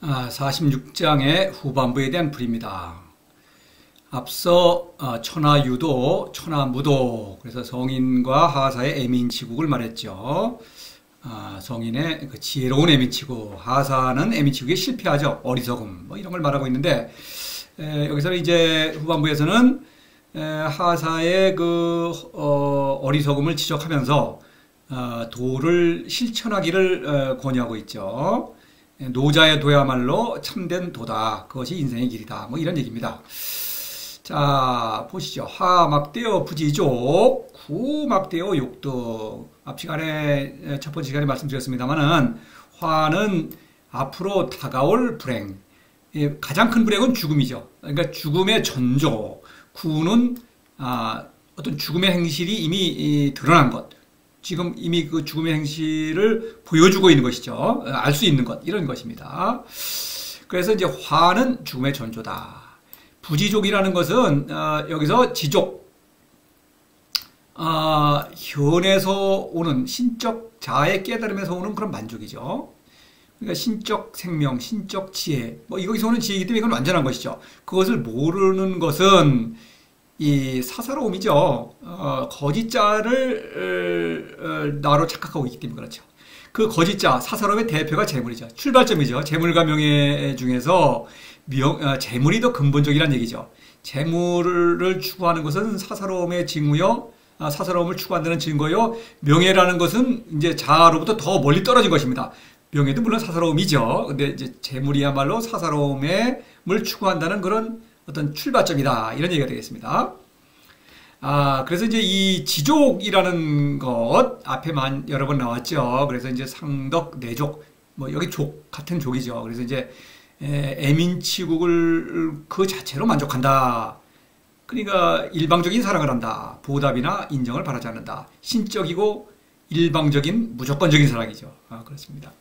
46장의 후반부에 대한 풀이입니다. 앞서 천하유도, 천하무도, 그래서 성인과 하사의 애민치국을 말했죠. 성인의 그 지혜로운 애민치국, 하사는 애민치국에 실패하죠. 어리석음, 뭐 이런 걸 말하고 있는데, 여기서는 이제 후반부에서는 하사의 그 어리석음을 지적하면서 도를 실천하기를 권유하고 있죠. 노자의 도야말로 참된 도다. 그것이 인생의 길이다. 뭐 이런 얘기입니다. 자, 보시죠. 하막대어 부지족, 구막대어 욕득. 앞 시간에, 첫 번째 시간에 말씀드렸습니다만은, 화는 앞으로 다가올 불행. 가장 큰 불행은 죽음이죠. 그러니까 죽음의 전조. 구는, 어떤 죽음의 행실이 이미 드러난 것. 지금 이미 그 죽음의 행실을 보여주고 있는 것이죠. 알 수 있는 것. 이런 것입니다. 그래서 이제 화는 죽음의 전조다. 부지족이라는 것은, 여기서 지족, 현에서 오는 신적 자아의 깨달음에서 오는 그런 만족이죠. 그러니까 신적 생명, 신적 지혜, 뭐 여기서 오는 지혜이기 때문에 이건 완전한 것이죠. 그것을 모르는 것은 이 사사로움이죠. 거짓자를 나로 착각하고 있기 때문에 그렇죠. 그 거짓자, 사사로움의 대표가 재물이죠. 출발점이죠. 재물과 명예 중에서 재물이 더 근본적이라는 얘기죠. 재물을 추구하는 것은 사사로움의 징후요. 사사로움을 추구한다는 증거요. 명예라는 것은 이제 자아로부터 더 멀리 떨어진 것입니다. 명예도 물론 사사로움이죠. 근데 이제 재물이야말로 사사로움을 추구한다는 그런 어떤 출발점이다. 이런 얘기가 되겠습니다. 그래서 이제 이 지족이라는 것, 앞에만 여러 번 나왔죠. 그래서 이제 상덕, 내족, 뭐 여기 족, 같은 족이죠. 그래서 이제 애민치국을 그 자체로 만족한다. 그러니까 일방적인 사랑을 한다. 보답이나 인정을 바라지 않는다. 신적이고 일방적인 무조건적인 사랑이죠. 그렇습니다.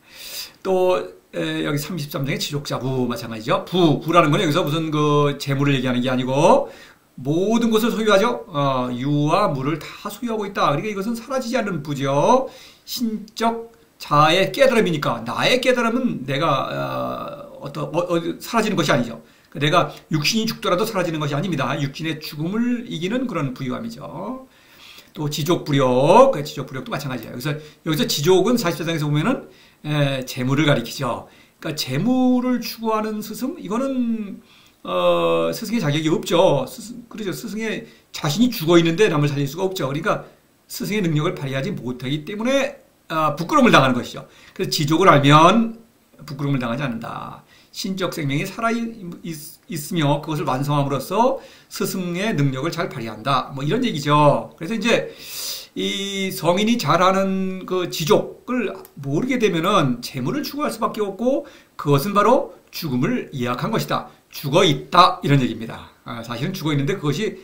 또 여기 33장의 지족자부 마찬가지죠. 부라는 건 여기서 무슨 그 재물을 얘기하는 게 아니고 모든 것을 소유하죠. 유와 물을 다 소유하고 있다. 그러니까 이것은 사라지지 않는 부죠. 신적 자아의 깨달음이니까 나의 깨달음은 내가 사라지는 것이 아니죠. 내가 육신이 죽더라도 사라지는 것이 아닙니다. 육신의 죽음을 이기는 그런 부유함이죠. 또 지족부력, 지족부력도 마찬가지예요. 여기서 지족은 44장에서 보면은 재물을 가리키죠. 그러니까 재물을 추구하는 스승, 이거는 스승의 자격이 없죠. 그렇죠. 스승의 자신이 죽어 있는데 남을 살릴 수가 없죠. 그러니까 스승의 능력을 발휘하지 못하기 때문에 부끄러움을 당하는 것이죠. 그래서 지족을 알면 부끄러움을 당하지 않는다. 신적 생명이 살아있으며 그것을 완성함으로써 스승의 능력을 잘 발휘한다. 뭐 이런 얘기죠. 그래서 이제 이 성인이 잘하는 그 지족을 모르게 되면은 재물을 추구할 수밖에 없고 그것은 바로 죽음을 예약한 것이다. 죽어 있다. 이런 얘기입니다. 사실은 죽어 있는데 그것이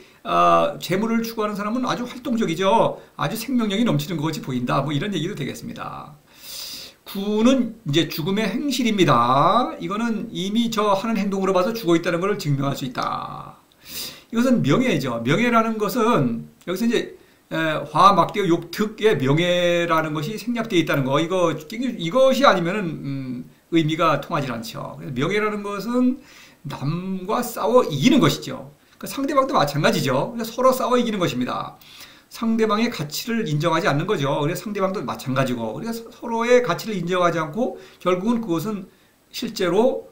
재물을 추구하는 사람은 아주 활동적이죠. 아주 생명력이 넘치는 것이 보인다. 뭐 이런 얘기도 되겠습니다. 구는 이제 죽음의 행실입니다. 이거는 이미 저 하는 행동으로 봐서 죽어 있다는 것을 증명할 수 있다. 이것은 명예죠. 명예라는 것은 여기서 이제 화막대어 욕특의 명예라는 것이 생략되어 있다는 거. 이것이 아니면은 의미가 통하지 않죠. 명예라는 것은 남과 싸워 이기는 것이죠. 그러니까 상대방도 마찬가지죠. 그러니까 서로 싸워 이기는 것입니다. 상대방의 가치를 인정하지 않는 거죠. 그래서 상대방도 마찬가지고, 그래서 서로의 가치를 인정하지 않고 결국은 그것은 실제로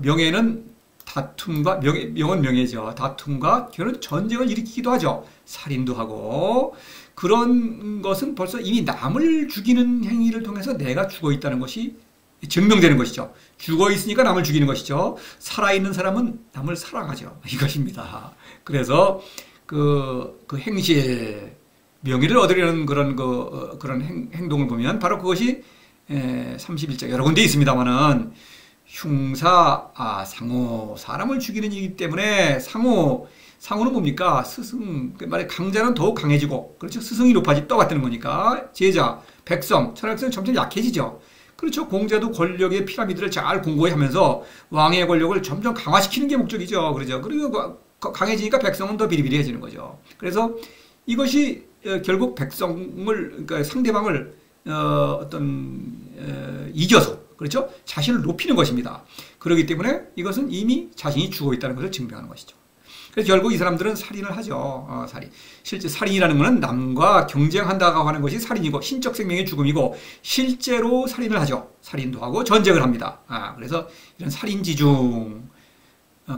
명예는 다툼과 명은 명예죠. 다툼과 결혼 전쟁을 일으키기도 하죠. 살인도 하고 그런 것은 벌써 이미 남을 죽이는 행위를 통해서 내가 죽어 있다는 것이 증명되는 것이죠. 죽어 있으니까 남을 죽이는 것이죠. 살아있는 사람은 남을 사랑하죠. 이것입니다. 그래서 그 행실, 명예를 얻으려는 그런 행동을 보면 바로 그것이 31장 여러 군데 있습니다만은 흉사, 상호, 사람을 죽이는 일이기 때문에 상호는 뭡니까? 스승, 말해 강자는 더욱 강해지고, 그렇죠? 스승이 높아지 떠받드는 거니까 제자, 백성, 천하백성은 점점 약해지죠. 그렇죠. 공자도 권력의 피라미드를 잘 공고히 하면서 왕의 권력을 점점 강화시키는 게 목적이죠. 그렇죠. 그리고 강해지니까 백성은 더 비리비리해지는 거죠. 그래서 이것이 결국 백성을, 그러니까 상대방을 이겨서 그렇죠? 자신을 높이는 것입니다. 그렇기 때문에 이것은 이미 자신이 죽어 있다는 것을 증명하는 것이죠. 그래서 결국 이 사람들은 살인을 하죠. 살인. 실제 살인이라는 것은 남과 경쟁한다고 하는 것이 살인이고 신적 생명의 죽음이고 실제로 살인을 하죠. 살인도 하고 전쟁을 합니다. 그래서 이런 살인지중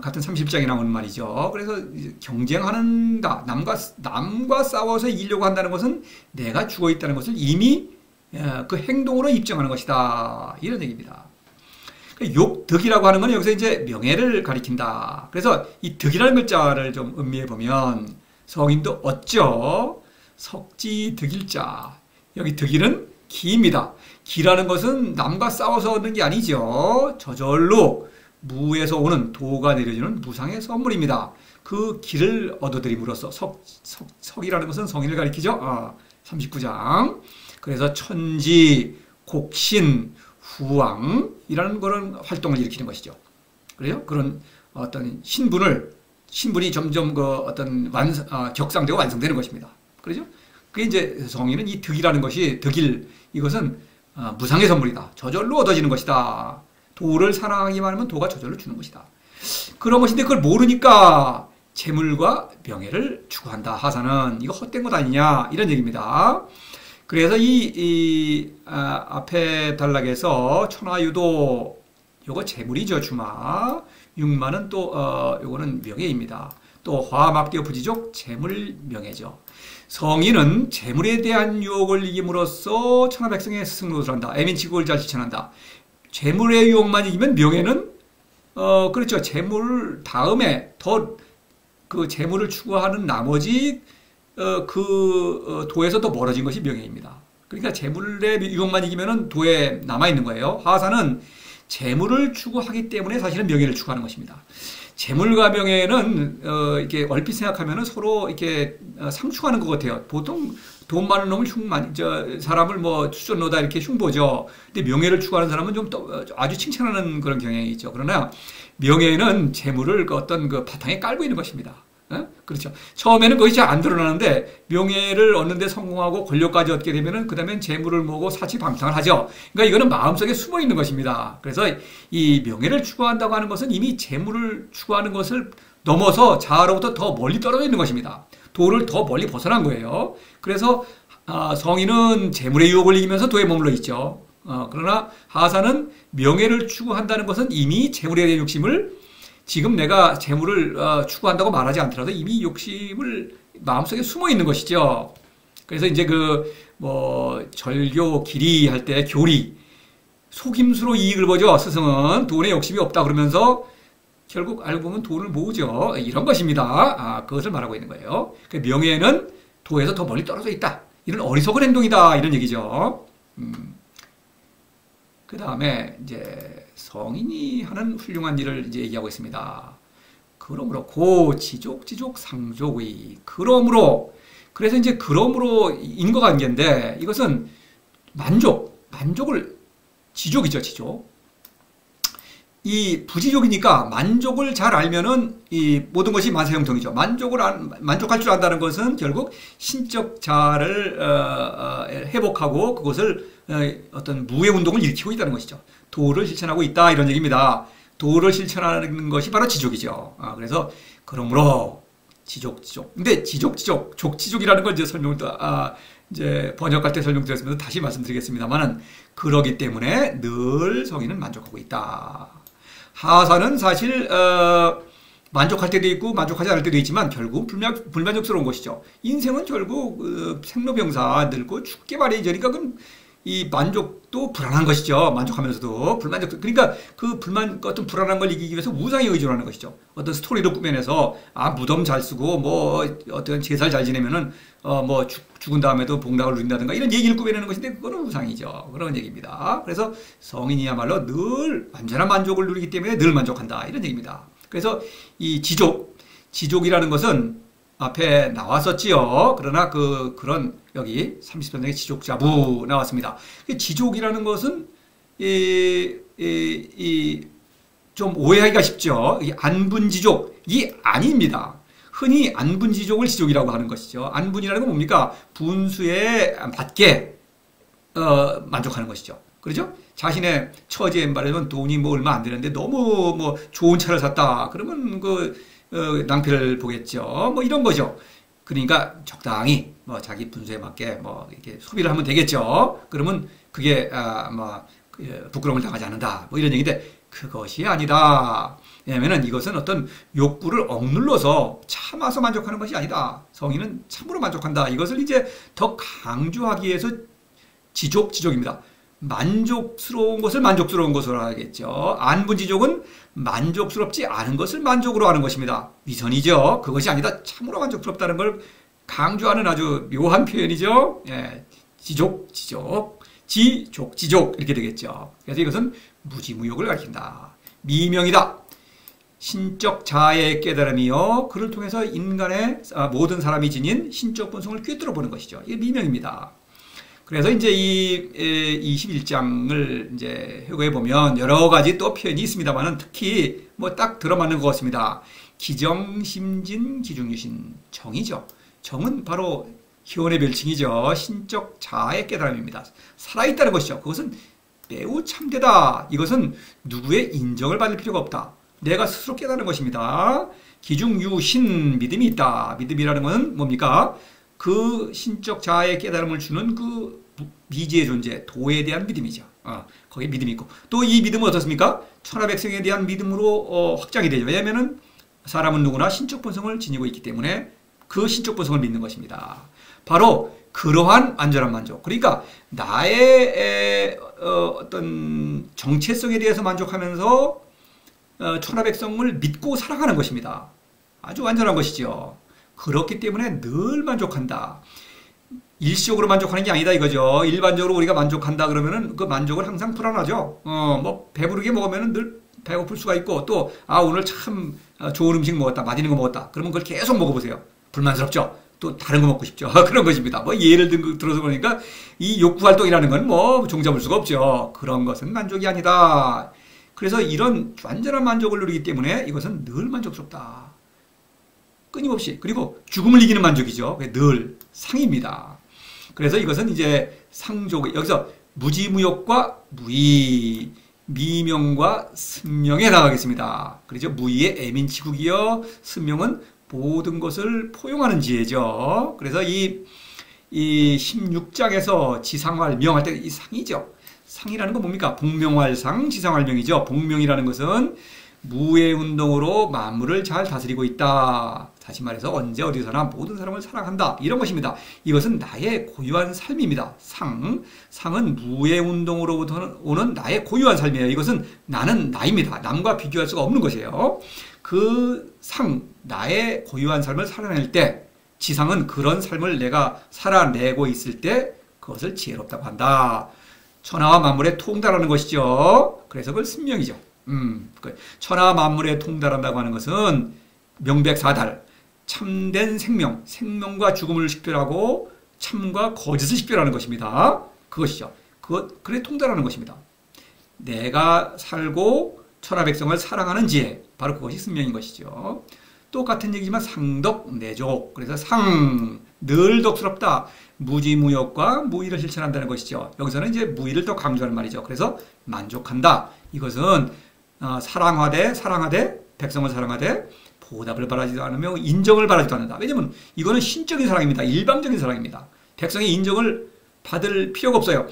같은 30장에 나오는 말이죠. 그래서 경쟁하는다. 남과 싸워서 이기려고 한다는 것은 내가 죽어 있다는 것을 이미 그 행동으로 입증하는 것이다. 이런 얘기입니다. 욕,덕이라고 하는 건 여기서 이제 명예를 가리킨다. 그래서 이 덕이라는 글자를 좀 음미해 보면 성인도 어쩌 석지 덕일자. 여기 덕일은 기입니다. 기라는 것은 남과 싸워서 얻는 게 아니죠. 저절로 무에서 오는 도가 내려주는 무상의 선물입니다. 그 기를 얻어들임으로써 석이라는 것은 성인을 가리키죠. 39장. 그래서 천지, 곡신, 후왕이라는 그런 활동을 일으키는 것이죠. 그래요? 그런 어떤 신분이 점점 그 어떤 격상되고 완성되는 것입니다. 그렇죠? 그게 이제 성인은 이 덕이라는 것이 이것은 무상의 선물이다. 저절로 얻어지는 것이다. 도를 사랑하기만 하면 도가 저절로 주는 것이다. 그런 것인데 그걸 모르니까 재물과 명예를 추구한다. 하사는 이거 헛된 것 아니냐 이런 얘기입니다. 그래서 앞에 단락에서 천하유도 요거 재물이죠. 주마 6만은 또 요거는 명예입니다. 또 화막대어 부지족 재물 명예죠. 성인은 재물에 대한 유혹을 이김으로써 천하백성의 스승노릇을 한다. 애민치국을 잘 실천한다. 재물의 유혹만 이기면 명예는 그렇죠. 재물 다음에 더 그 재물을 추구하는 나머지 도에서 더 멀어진 것이 명예입니다. 그러니까 재물의 유혹만 이기면은 도에 남아 있는 거예요. 하사는 재물을 추구하기 때문에 사실은 명예를 추구하는 것입니다. 재물과 명예는 이렇게 얼핏 생각하면은 서로 이렇게 상충하는 것 같아요. 보통 돈 많은 놈을 사람을 뭐 수전노다 이렇게 흉보죠. 근데 명예를 추구하는 사람은 좀 아주 칭찬하는 그런 경향이 있죠. 그러나 명예는 재물을 어떤 그 바탕에 깔고 있는 것입니다. 그렇죠. 처음에는 그것이 잘 안 드러나는데 명예를 얻는 데 성공하고 권력까지 얻게 되면은 그 다음엔 재물을 모으고 사치방탕을 하죠. 그러니까 이거는 마음속에 숨어 있는 것입니다. 그래서 이 명예를 추구한다고 하는 것은 이미 재물을 추구하는 것을 넘어서 자아로부터 더 멀리 떨어져 있는 것입니다. 도를 더 멀리 벗어난 거예요. 그래서 성인은 재물의 유혹을 이기면서 도에 머물러 있죠. 그러나 하사는 명예를 추구한다는 것은 이미 재물에 대한 욕심을 지금 내가 재물을 추구한다고 말하지 않더라도 이미 욕심을 마음속에 숨어 있는 것이죠. 그래서 이제 절교, 기리 할 때 교리, 속임수로 이익을 보죠. 스승은 돈에 욕심이 없다 그러면서 결국 알고 보면 돈을 모으죠. 이런 것입니다. 그것을 말하고 있는 거예요. 명예는 도에서 더 멀리 떨어져 있다. 이런 어리석은 행동이다. 이런 얘기죠. 그 다음에 이제 성인이 하는 훌륭한 일을 이제 얘기하고 있습니다. 그러므로 지족 상족의 그래서 이제 그러므로 인과관계인데 이것은 만족을 지족이죠. 지족. 이 부지족이니까 만족을 잘 알면은 이 모든 것이 만사형통이죠. 만족할 줄 안다는 것은 결국 신적 자아를 회복하고 그것을 어떤 무의 운동을 일으키고 있다는 것이죠. 도를 실천하고 있다 이런 얘기입니다. 도를 실천하는 것이 바로 지족이죠. 그래서 그러므로 지족. 근데 족지족이라는 걸 이제 이제 번역할 때 설명드렸으면서 다시 말씀드리겠습니다만은 그러기 때문에 늘 성인은 만족하고 있다. 하사는 사실 만족할 때도 있고 만족하지 않을 때도 있지만 결국 불만족스러운 것이죠. 인생은 결국 생로병사 늙고 죽게 마련이니까 이 만족도 불안한 것이죠. 만족하면서도 그러니까 그 어떤 불안한 걸 이기기 위해서 우상에 의존하는 것이죠. 어떤 스토리를 꾸며내서 무덤 잘 쓰고 어떤 제사를 잘 지내면은 죽은 다음에도 복락을 누린다든가 이런 얘기를 꾸며내는 것인데 그거는 우상이죠. 그런 얘기입니다. 그래서 성인이야말로 늘 완전한 만족을 누리기 때문에 늘 만족한다 이런 얘기입니다. 그래서 이 지족이라는 것은 앞에 나왔었지요. 그러나 그런 여기 33장에 지족자부 나왔습니다. 지족이라는 것은 좀 오해하기가 쉽죠. 안분지족이 아닙니다. 흔히 안분지족을 지족이라고 하는 것이죠. 안분이라는 건 뭡니까? 분수에 맞게 만족하는 것이죠. 그렇죠? 자신의 처지에 말하면 돈이 뭐 얼마 안 되는데 너무 뭐 좋은 차를 샀다. 그러면 낭패를 보겠죠. 뭐 이런 거죠. 그러니까 적당히 뭐 자기 분수에 맞게 뭐 이렇게 소비를 하면 되겠죠. 그러면 그게 부끄러움을 당하지 않는다. 뭐 이런 얘기인데 그것이 아니다. 왜냐면은 이것은 어떤 욕구를 억눌러서 참아서 만족하는 것이 아니다. 성인은 참으로 만족한다. 이것을 이제 더 강조하기 위해서 지족입니다. 만족스러운 것을 만족스러운 것으로 하겠죠. 안분지족은 만족스럽지 않은 것을 만족으로 하는 것입니다. 위선이죠. 그것이 아니다. 참으로 만족스럽다는 걸 강조하는 아주 묘한 표현이죠. 예, 지족, 지족 이렇게 되겠죠. 그래서 이것은 무지무욕을 가리킨다. 미명이다. 신적 자아의 깨달음이요. 그를 통해서 인간의 모든 사람이 지닌 신적 본성을 꿰뚫어 보는 것이죠. 이게 미명입니다. 그래서 이제 이 21장을 이제 회고해 보면 여러 가지 또 표현이 있습니다만은 특히 뭐 딱 들어맞는 것 같습니다. 기정심진 기중유신 정이죠. 정은 바로 희원의 별칭이죠. 신적 자아의 깨달음입니다. 살아있다는 것이죠. 그것은 매우 참되다. 이것은 누구의 인정을 받을 필요가 없다. 내가 스스로 깨달은 것입니다. 기중유신 믿음이 있다. 믿음이라는 것은 뭡니까? 그 신적 자아의 깨달음을 주는 그 미지의 존재, 도에 대한 믿음이죠. 거기에 믿음이 있고. 또 이 믿음은 어떻습니까? 천하백성에 대한 믿음으로 확장이 되죠. 왜냐하면은 사람은 누구나 신적 본성을 지니고 있기 때문에 그 신적 본성을 믿는 것입니다. 바로 그러한 안전한 만족. 그러니까 나의 어떤 정체성에 대해서 만족하면서 천하백성을 믿고 살아가는 것입니다. 아주 완전한 것이죠. 그렇기 때문에 늘 만족한다. 일시적으로 만족하는 게 아니다 이거죠. 일반적으로 우리가 만족한다 그러면은 그 만족은 항상 불안하죠. 뭐 배부르게 먹으면은 늘 배고플 수가 있고 또 오늘 참 좋은 음식 먹었다, 맛있는 거 먹었다. 그러면 그걸 계속 먹어보세요. 불만스럽죠. 또 다른 거 먹고 싶죠. 그런 것입니다. 뭐 예를 들어서 그러니까 이 욕구 활동이라는 건 뭐 종잡을 수가 없죠. 그런 것은 만족이 아니다. 그래서 이런 완전한 만족을 누리기 때문에 이것은 늘 만족스럽다. 끊임없이. 그리고 죽음을 이기는 만족이죠. 늘 상입니다. 그래서 이것은 이제 상족, 여기서 무지무욕과 무의, 미명과 승명에 해당하겠습니다. 그렇죠? 무의의 애민치국이요. 승명은 모든 것을 포용하는 지혜죠. 그래서 이 16장에서 지상활, 명할 때 이 상이죠. 상이라는 건 뭡니까? 복명활상, 지상활명이죠. 복명이라는 것은 무의 운동으로 만물을 잘 다스리고 있다. 다시 말해서 언제 어디서나 모든 사람을 사랑한다. 이런 것입니다. 이것은 나의 고유한 삶입니다. 상은 무의 운동으로부터 오는 나의 고유한 삶이에요. 이것은 나는 나입니다. 남과 비교할 수가 없는 것이에요. 그 나의 고유한 삶을 살아낼 때 지상은 그런 삶을 내가 살아내고 있을 때 그것을 지혜롭다고 한다. 천하와 만물에 통달하는 것이죠. 그래서 그걸 승명이죠. 천하 만물에 통달한다고 하는 것은 명백사달, 참된 생명과 죽음을 식별하고 참과 거짓을 식별하는 것입니다. 그것이죠. 그래 통달하는 것입니다. 내가 살고 천하백성을 사랑하는 지혜, 바로 그것이 승명인 것이죠. 똑같은 얘기지만 상덕, 내족. 그래서 늘 덕스럽다. 무지무욕과 무의를 실천한다는 것이죠. 여기서는 이제 무의를 더 강조하는 말이죠. 그래서 만족한다. 이것은 사랑하되 백성을 사랑하되 보답을 바라지도 않으며 인정을 바라지도 않는다. 왜냐하면 이거는 신적인 사랑입니다. 일방적인 사랑입니다. 백성의 인정을 받을 필요가 없어요.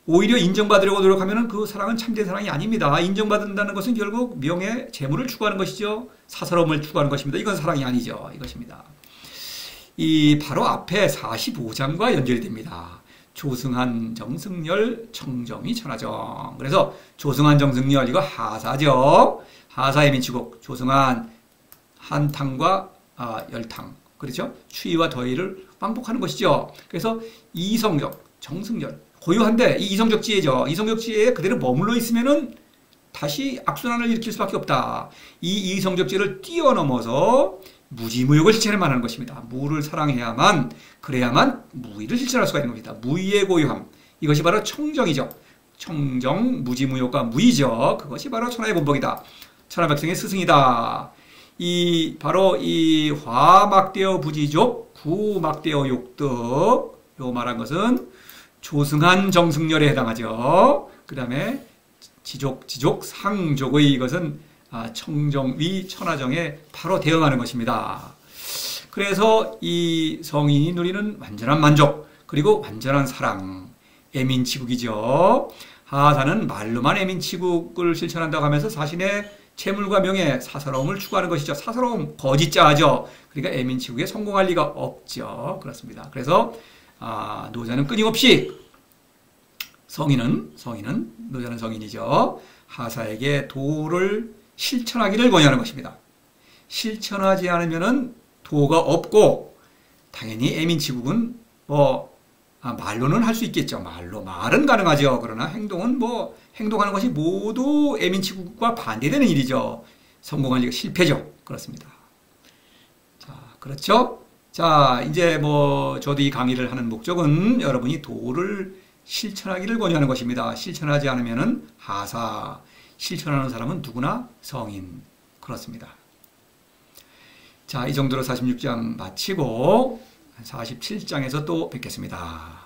오히려 인정받으려고 노력하면 그 사랑은 참된 사랑이 아닙니다. 인정받는다는 것은 결국 명예, 재물을 추구하는 것이죠. 사사로움을 추구하는 것입니다. 이건 사랑이 아니죠. 이것입니다. 바로 앞에 45장과 연결이 됩니다. 조승한, 정승열, 청정이 천하정. 그래서 조승한, 정승열 이거 하사죠. 하사의 민치국. 조승한 한탕과 열탕. 그렇죠? 추위와 더위를 왕복하는 것이죠. 그래서 이성적, 정승열. 고유한데 이 이성적 지혜죠. 이성적 지혜에 그대로 머물러 있으면은 다시 악순환을 일으킬 수밖에 없다. 이 이성적 지혜를 뛰어넘어서 무지무욕을 실천해야만 하는 것입니다. 무를 사랑해야만, 그래야만 무의를 실천할 수가 있는 겁니다. 무의의 고유함. 이것이 바로 청정이죠. 청정, 무지무욕과 무의죠. 그것이 바로 천하의 본복이다. 천하백성의 스승이다. 바로 이 화막대어 부지족, 구막대어 욕덕, 요 말한 것은 조승한, 정승열에 해당하죠. 그 다음에 상족의 이것은 청정위 천하정에 바로 대응하는 것입니다. 그래서 이 성인이 누리는 완전한 만족 그리고 완전한 사랑 애민치국이죠. 하사는 말로만 애민치국을 실천한다고 하면서 자신의 재물과 명예, 사사로움을 추구하는 것이죠. 사사로움, 거짓자죠. 그러니까 애민치국에 성공할 리가 없죠. 그렇습니다. 그래서 노자는 끊임없이 노자는 성인이죠. 하사에게 도를 실천하기를 권유하는 것입니다. 실천하지 않으면은 도가 없고 당연히 애민치국은 말로는 할 수 있겠죠. 말은 가능하죠. 그러나 행동하는 것이 모두 애민치국과 반대되는 일이죠. 성공할 리가 실패죠. 그렇습니다. 자, 그렇죠? 자, 이제 저도 이 강의를 하는 목적은 여러분이 도를 실천하기를 권유하는 것입니다. 실천하지 않으면은 하사, 실천하는 사람은 누구나 성인. 그렇습니다. 자, 이 정도로 46장 마치고 47장에서 또 뵙겠습니다.